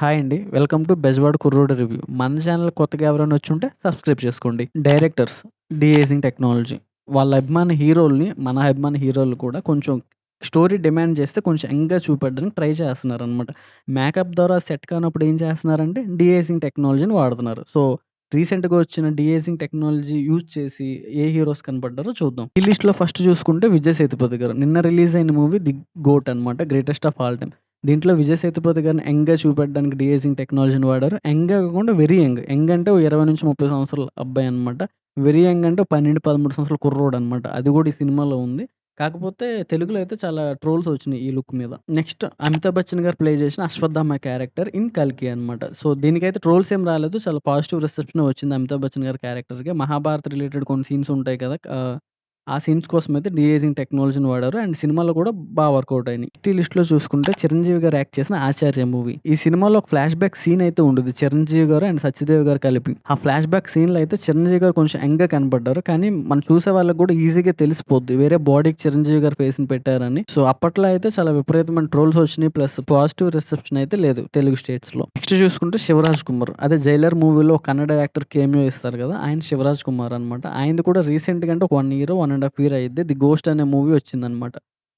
Hi అండి. Welcome to Bezawada కుర్రోడు review. మన ఛానల్ కొత్తగా ఎవరైనా వచ్చుంటే సబ్స్క్రైబ్ చేసుకోండి. Directors de-ageing technology. వాళ్ళ అభిమాన హీరోల్ని, మన అభిమాన హీరోలు కూడా కొంచెం స్టోరీ డిమాండ్ చేస్తే కొంచెం యంగ్‌గా చూపెట్టడానికి ట్రై చేస్తున్నారనమాట. మేకప్ ద్వారా సెట్ కానప్పుడు ఏం చేస్తున్నారంటే డీఏజింగ్ టెక్నాలజీని వాడుతున్నారు. సో, రీసెంట్‌గా వచ్చిన డీఏజింగ్ టెక్నాలజీ యూజ్ చేసి ఏ హీరోస్ కనపడ్డారో చూద్దాం. ఈ లిస్ట్‌లో ఫస్ట్ చూసుకుంటే విజయ్ సేతుపతి గారు. నిన్న రిలీజ్ అయిన మూవీ 'ది గోట్' అనమాట. Greatest of all time. దీంట్లో విజయ్ సేతుపతి గారిని యంగ్‌గా చూపెట్టడానికి డీఏజింగ్ టెక్నాలజీని వాడారు. యంగ్‌గా కాకుండా వెరీ యంగ్. యంగ్ అంటే ఓ 20-30 సంవత్సరాల అబ్బాయి అనమాట. వెరీ యంగ్ అంటే 12, 13 సంవత్సరాల కుర్రోడనమాట. అది కూడా ఈ సినిమాలో ఉంది. కాకపోతే తెలుగులో అయితే చాలా ట్రోల్స్ వచ్చినాయి ఈ లుక్ మీద. నెక్స్ట్ అమితాబ్ బచ్చన్ గారు ప్లే చేసిన అశ్వత్థామ క్యారెక్టర్ ఇన్ 'కల్కి' అనమాట. సో, దీనికైతే ట్రోల్స్ ఏం రాలేదు. చాలా పాజిటివ్ రిసెప్షనే వచ్చింది అమితాబ్ బచ్చన్ గారి క్యారెక్టర్‌కి. మహాభారత్ రిలేటెడ్ కొన్ని సీన్స్ ఉంటాయి కదా! ఆ సీన్స్ కోసమైతే డీఏజింగ్ టెక్నాలజీని వాడారు. అండ్ సినిమాలో కూడా వర్కౌట్ అయినాయి. నెక్స్ట్ ఈ లిస్ట్‌లో చూసుకుంటే చిరంజీవి గారు యాక్ట్ చేసిన 'ఆచార్య' మూవీ. ఈ సినిమాలో ఒక ఫ్లాష్ బ్యాక్ సీన్ అయితే ఉండిద్ది. చిరంజీవి గారు అండ్ సత్యదేవ్ గారు కలిపి. ఆ ఫ్లాష్ బ్యాక్ సీన్‌లో అయితే చిరంజీవి గారు కొంచెం యంగ్‌గా కనపడ్డారు. కానీ మనం చూసే వాళ్ళకి కూడా ఈజీగా తెలిసిపోద్ది. వేరే బాడీకి చిరంజీవి గారి ఫేస్‌ని పెట్టారని. సో, అప్పట్లో అయితే చాలా విపరీతమైన ట్రోల్స్ వచ్చినాయి. ప్లస్ పాజిటివ్ రిసెప్షన్ అయితే లేదు తెలుగు స్టేట్స్‌లో. నెక్స్ట్ చూసుకుంటే శివరాజ్ కుమార్. అదే 'జైలర్' మూవీలో ఒక కన్నడ యాక్టర్ కేమియో ఇస్తారు కదా! ఆయన శివరాజ్ కుమార్ అనమాట. ఆయనది కూడా రీసెంట్‌గా అంటే ఒక 1 ఇయర్, 1 ½ ఇయర్ అయ్యిద్ది. 'ది గోస్ట్' అనే మూవీ వచ్చిందనమాట.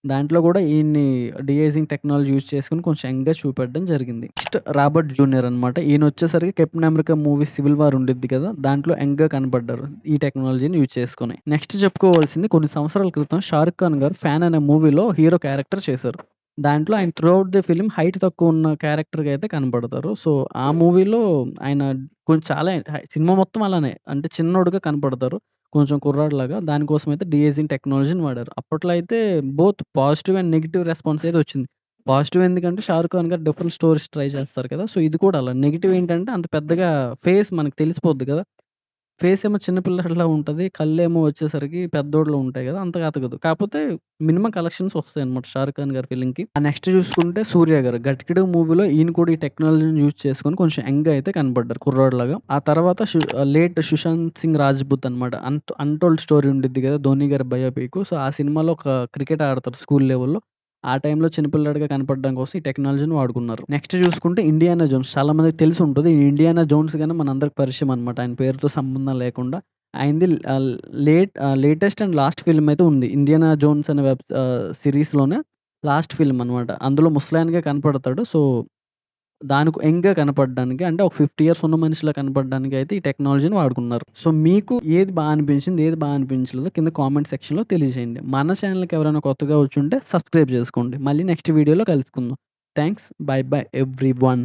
దాంట్లో కూడా ఈయన్ని డీఏజింగ్ టెక్నాలజీ యూజ్ చేసుకొని కొంచెం యంగ్‌గా చూపెట్టడం జరిగింది. నెక్స్ట్ రాబర్ట్ జూనియర్ అనమాట. ఈయనొచ్చేసరికి 'captain America' movie 'civil war' ఉండిద్ది కదా! దాంట్లో యంగ్‌గా కనపడ్డారు. ఈ టెక్నాలజీని యూజ్ చేసుకొని. నెక్స్ట్ చెప్పుకోవాల్సింది కొన్ని సంవత్సరాల క్రితం 'షారుఖ్ ఖాన్' గారు 'ఫ్యాన్' అనే మూవీలో హీరో క్యారెక్టర్ చేశారు. దాంట్లో ఆయన through out the film height తక్కువ ఉన్న క్యారెక్టర్‌గా అయితే కనపడతారు. సో, ఆ మూవీలో ఆయన కొంచెం చాలా సినిమా మొత్తం అలానే అంటే చిన్నోడుగా కనపడతారు. కొంచెం కుర్రాడిలాగా. దానికోసం అయితే డీఏజింగ్ టెక్నాలజీని వాడారు. అప్పట్లో అయితే both positive and negative response అయితే వచ్చింది. పాజిటివ్ ఎందుకంటే 'షారుఖ్ ఖాన్' గారు డిఫరెంట్ స్టోరీస్ ట్రై చేస్తారు కదా! సో, ఇది కూడా అలా. నెగెటివ్ ఏంటంటే అంత పెద్దగా ఫేస్ మనకు తెలిసిపోద్ది కదా! ఫేస్ ఏమో చిన్న పిల్లాడిలా ఉంటది. కళ్ళేమో వచ్చేసరికి పెద్దోడిలో ఉంటాయి గదా! అంతగా అతకదు. కాపోతే మినిమమ్ కలెక్షన్స్ వస్తాయన్నమాట 'షారుఖ్ ఖాన్' గారి ఫిల్మ్‌కి. నెక్స్ట్ చూసుకుంటే 'సూర్య' గారు 'గట్కిడు' మూవీలో ఈయన కూడా ఈ టెక్నాలజీని యూజ్ చేసుకొని కొంచెం యంగ్‌గా అయితే కనపడ్డారు కుర్రోడిలాగా. ఆ తర్వాత లేట్ 'సుశాంత్ సింగ్ రాజ్‌పుత్' అనమాట. అన్‌టోల్డ్ స్టోరీ ఉండిద్ది గదా! 'ధోని' గారి బయోపిక్. సో, ఆ సినిమాలో ఒక క్రికెట్ ఆడతారు స్కూల్ లెవెల్‌లో. ఆ టైంలో చిన్న పిల్లాడిగా కనపడడం కోసం ఈ టెక్నాలజీని వాడుకున్నారు. నెక్స్ట్ చూసుకుంటే 'ఇండియానా జోన్స్' చాలా మందికి తెలిసి ఉంటది. ఈ 'ఇండియానా జోన్స్' గాని మనందరికి పరిచయం అనమాట. ఆయన పేరుతో సంబంధం లేకుండా. ఆయనది లేటెస్ట్ అండ్ లాస్ట్ ఫిల్మ్ అయితే ఉంది. 'ఇండియానా జోన్స్' అనే సీరీస్‌లోనే లాస్ట్ ఫిల్మ్ అనమాట. అందులో ముసలాయనగా కనపడతాడు. సో, దానికి యంగ్‌గా కనపడడానికి అంటే ఒక 50 ఇయర్స్ ఉన్న మనిషిలా కనపడడానికి అయితే ఈ టెక్నాలజీని వాడుకున్నారు. సో, మీకు ఏది అనిపించింది? ఏది అనిపించలేదో కింద కామెంట్ సెక్షన్‌లో తెలియజేయండి. మన ఛానెల్‌కి ఎవరైనా కొత్తగా వచ్చుంటే సబ్స్క్రైబ్ చేసుకోండి. మళ్ళీ నెక్స్ట్ వీడియోలో కలుసుకుందాం. థాంక్స్. By by everyone.